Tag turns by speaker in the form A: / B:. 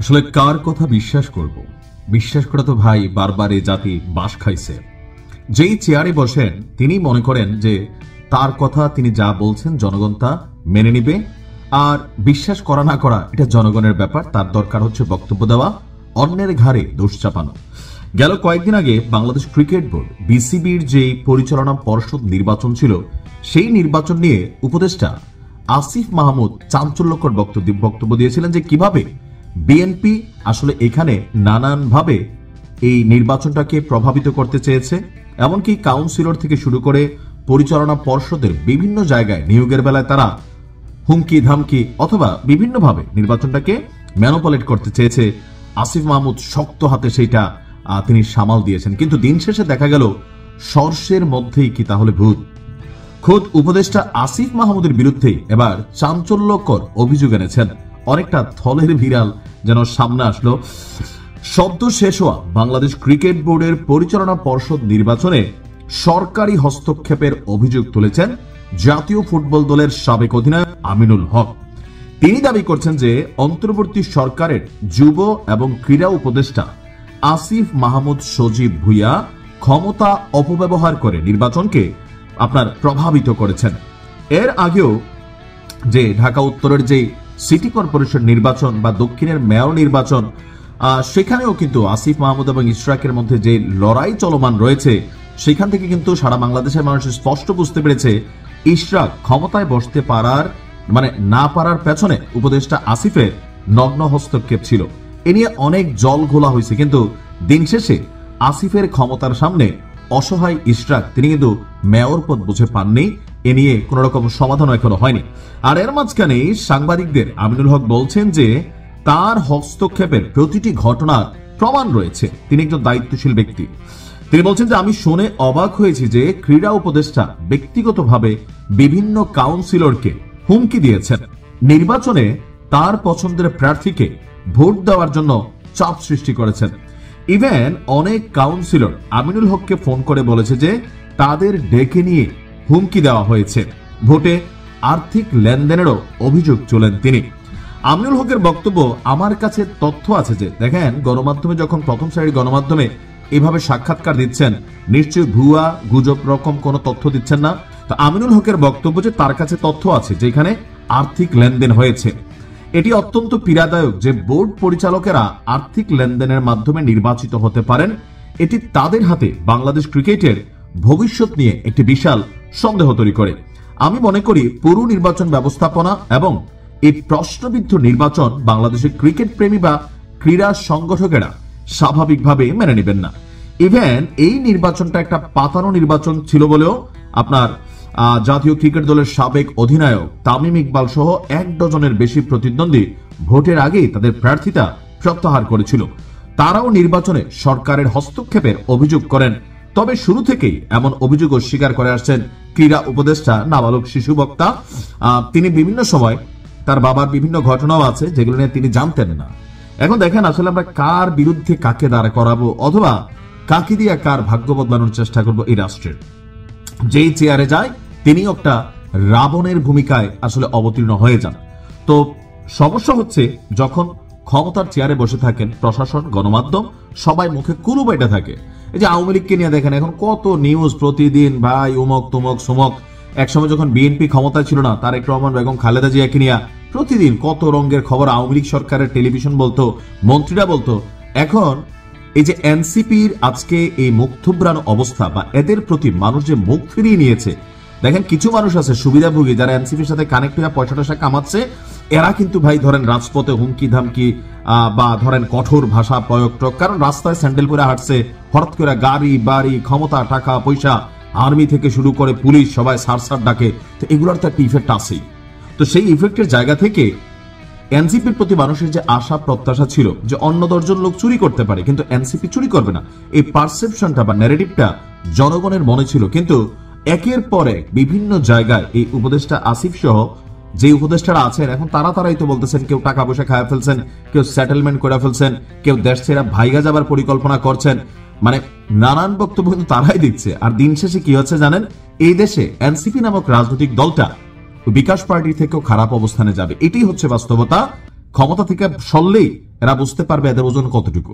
A: আসলে কার কথা বিশ্বাস করব? বিশ্বাস করা তো ভাই বারবার এই জাতি বাস খাইছে। যেই চেয়ারে বসেন তিনি মনে করেন যে তার কথা তিনি যা বলছেন জনগণ তা মেনে নিবে, আর বিশ্বাস করা না করা এটা জনগণের ব্যাপার। তার দরকার হচ্ছে বক্তব্য দেওয়া, অন্যের ঘাড়ে দোষ চাপানো। গেল কয়েকদিন আগে বাংলাদেশ ক্রিকেট বোর্ড বিসিবির যে পরিচালনা পর্ষদ নির্বাচন ছিল, সেই নির্বাচন নিয়ে উপদেষ্টা আসিফ মাহমুদ চাঞ্চল্যকর বক্তব্য দিয়েছিলেন যে কিভাবে বিএনপি আসলে এখানে নানানভাবে এই নির্বাচনটাকে প্রভাবিত করতে চেয়েছে। এমনকি কাউন্সিলর থেকে শুরু করে পরিচালনা পর্ষদের বিভিন্ন জায়গায় নিয়োগের বেলায় তারা হুমকি ধামকি অথবা বিভিন্নভাবে নির্বাচনটাকে ম্যানুপুলেট করতে চেয়েছে। আসিফ মাহমুদ শক্ত হাতে সেইটা তিনি সামাল দিয়েছেন, কিন্তু দিন শেষে দেখা গেল সর্ষের মধ্যেই কি তাহলে ভূত। খোদ উপদেষ্টা আসিফ মাহমুদের বিরুদ্ধে এবার চাঞ্চল্যকর অভিযোগ এনেছেন। অনেকটা থলের বিড়াল যেন সামনে আসলো। সদ্য শেষ হওয়া বাংলাদেশ ক্রিকেট বোর্ডের পরিচালনা পর্ষদ নির্বাচনে সরকারি হস্তক্ষেপের অভিযোগ তুলেছেন জাতীয় ফুটবল দলের সাবেক অধিনায়ক আমিনুল হক। তিনি দাবি করছেন যে অন্তর্বর্তী সরকারের যুব এবং ক্রীড়া উপদেষ্টা আসিফ মাহমুদ সজীব ভুইয়া ক্ষমতা অপব্যবহার করে নির্বাচনকে প্রভাবিত করেছেন। এর আগেও যে ঢাকা উত্তরের যে সিটি কর্পোরেশন নির্বাচন বা দক্ষিণের মেয়র নির্বাচন, সেখানেও কিন্তু আসিফ মাহমুদ এবং ইশরাকের মধ্যে যে লড়াই চলমান রয়েছে, সেখান থেকে কিন্তু সারা বাংলাদেশের মানুষ স্পষ্ট বুঝতে পেরেছে ইশরাক ক্ষমতায় বসতে পারার না পারার পেছনে উপদেষ্টা আসিফের নগ্ন হস্তক্ষেপ ছিল। এ নিয়ে অনেক জল ঘোলা হয়েছে, কিন্তু দিন শেষে আসিফের ক্ষমতার সামনে অসহায় ইশরাক তিনি কিন্তু মেয়র পদ বুঝে পাননি। এ নিয়ে কোন রকম সমাধান এখনো হয়নি। আর এর মাঝখানে সাংবাদিকদের আমিনুল হক বলছেন যে তার হস্তক্ষেপের প্রতিটি ঘটনার প্রমাণ রয়েছে, তিনি একজন দায়িত্বশীল ব্যক্তি। তিনি বলছেন যে আমি শুনে অবাক হয়েছি যে ক্রীড়া উপদেষ্টা ব্যক্তিগতভাবে বিভিন্ন কাউন্সিলরকে হুমকি দিয়েছেন, নির্বাচনে তার পছন্দের প্রার্থীকে ভোট দেওয়ার জন্য চাপ সৃষ্টি করেছেন। ইভেন অনেক কাউন্সিলর আমিনুল হককে ফোন করে বলেছে যে তাদের ডেকে নিয়ে হুমকি দেওয়া হয়েছে। ভোটে আর্থিক লেনদেনেরও অভিযোগ তোলেন তিনি। আমিনুল হকের বক্তব্য, আমার কাছে তথ্য আছে যে দেখেন গণমাধ্যমে যখন প্রথম সারির গণমাধ্যমে এভাবে সাক্ষাৎকার দিচ্ছেন, নিশ্চয়ই ভুয়া গুজব রকম কোন তথ্য দিচ্ছেন না। তো আমিনুল হকের বক্তব্য যে তার কাছে তথ্য আছে যেখানে আর্থিক লেনদেন হয়েছে। এটি অত্যন্ত পীড়াদায়ক যে বোর্ড পরিচালকেরা আর্থিক লেনদেনের মাধ্যমে নির্বাচিত হতে পারেন। এটি তাদের হাতে বাংলাদেশ ক্রিকেটের ভবিষ্যৎ নিয়ে একটি বিশাল সন্দেহ তৈরি করে। আমি মনে করি পুরো নির্বাচন ব্যবস্থাপনা এবং এই প্রশ্নবিদ্ধ নির্বাচন বাংলাদেশের ক্রিকেট প্রেমী বা ক্রীড়া সংগঠকেরা স্বাভাবিকভাবে মেনে নেবেন না। ইভেন এই নির্বাচনটা একটা পাতানো নির্বাচন ছিল বলেও জাতীয় ক্রিকেট দলের সাবেক অধিনায়ক তামিম ইকবাল সহ 1 ডজনের বেশি প্রতিদ্বন্দ্বী ভোটের আগেই তাদের প্রার্থিতা প্রত্যাহার করেছিল। তারাও নির্বাচনে সরকারের হস্তক্ষেপের অভিযোগ করেন। তবে শুরু থেকেই এমন অভিযোগ অস্বীকার করে আসছেন ক্রীড়া উপদেষ্টা নাবালক শিশু বক্তা। তিনি বিভিন্ন সময় তার বাবার বিভিন্ন ঘটনাও আছে যেগুলো নিয়ে তিনি জানতেন না। এখন দেখেন আসলে আমরা কার বিরুদ্ধে কাকে দাঁড় করাবো অথবা কাকে দিয়ে কার ভাগ্য বদলানোর চেষ্টা করবো এই রাষ্ট্রের। যেই চেয়ারে যায় তিনি একটা রাবণের ভূমিকায় আসলে অবতীর্ণ হয়ে যান। তো সমস্যা হচ্ছে যখন ক্ষমতার চেয়ারে বসে থাকেন প্রশাসন, গণমাধ্যম সবাই মুখে কুলু বাইটা থাকে। এই যে আওয়ামী লীগকে নিয়ে দেখেন এখন কত নিউজ প্রতিদিন, ভাই উমক তুমক সুমক। একসময় যখন বিএনপি ক্ষমতায় ছিল না, তারেক রহমান বেগম খালেদা জিয়াকে নিয়ে প্রতিদিন কত রঙের খবর আওয়ামী লীগ সরকারের টেলিভিশন বলতো, মন্ত্রীরা বলতো। এখন এই যে এনসিপির আজকে এই মুখ থুবড়ানো অবস্থা বা এদের প্রতি মানুষ যে মুখ ফিরিয়ে নিয়েছে, দেখেন কিছু মানুষ আছে সুবিধাভোগী যারা এনসিপির সাথে কানেক্ট হয়ে পয়সা টয়সা কামাচ্ছে, এরা কিন্তু ভাই ধরেন রাজপথে হুমকি ধামকি বা ধরেন কঠোর ভাষা প্রয়োগ, কারণ রাস্তায় স্যান্ডেল পরে হাঁটছে, হঠাৎ করে গাড়ি বাড়ি ক্ষমতা টাকা পয়সা আর্মি থেকে শুরু করে পুলিশ সবাই সার ডাকে। তো এগুলোর তো একটা ইফেক্ট আছেই। তো সেই ইফেক্টের জায়গা থেকে এনসিপির প্রতি মানুষের যে আশা প্রত্যাশা ছিল যে অন্য 10 জন লোক চুরি করতে পারে কিন্তু এনসিপি চুরি করবে না, এই পারসেপশনটা বা ন্যারেটিভটা জনগণের মনে ছিল। কিন্তু একের পর এক বিভিন্ন জায়গায় এই উপদেষ্টা আসিফ সহ যে উপদেষ্টারা আছেন এখন তারাই তো বলতেছেন কেউ টাকা পয়সা খায় ফেলছেন, কেউ সেটেলমেন্ট করে ফেলছেন, কেউ দেশ ছেড়ে ভাইগা যাবার পরিকল্পনা করছেন। নানান বক্তব্য কিন্তু তারাই দিচ্ছে। আর দিন শেষে কি হচ্ছে জানেন, এই দেশে এনসিপি নামক রাজনৈতিক দলটা বিকাশ পার্টি থেকেও খারাপ অবস্থানে যাবে, এটাই হচ্ছে বাস্তবতা। ক্ষমতা থেকে সরলেই এরা বুঝতে পারবে এদের ওজন কতটুকু।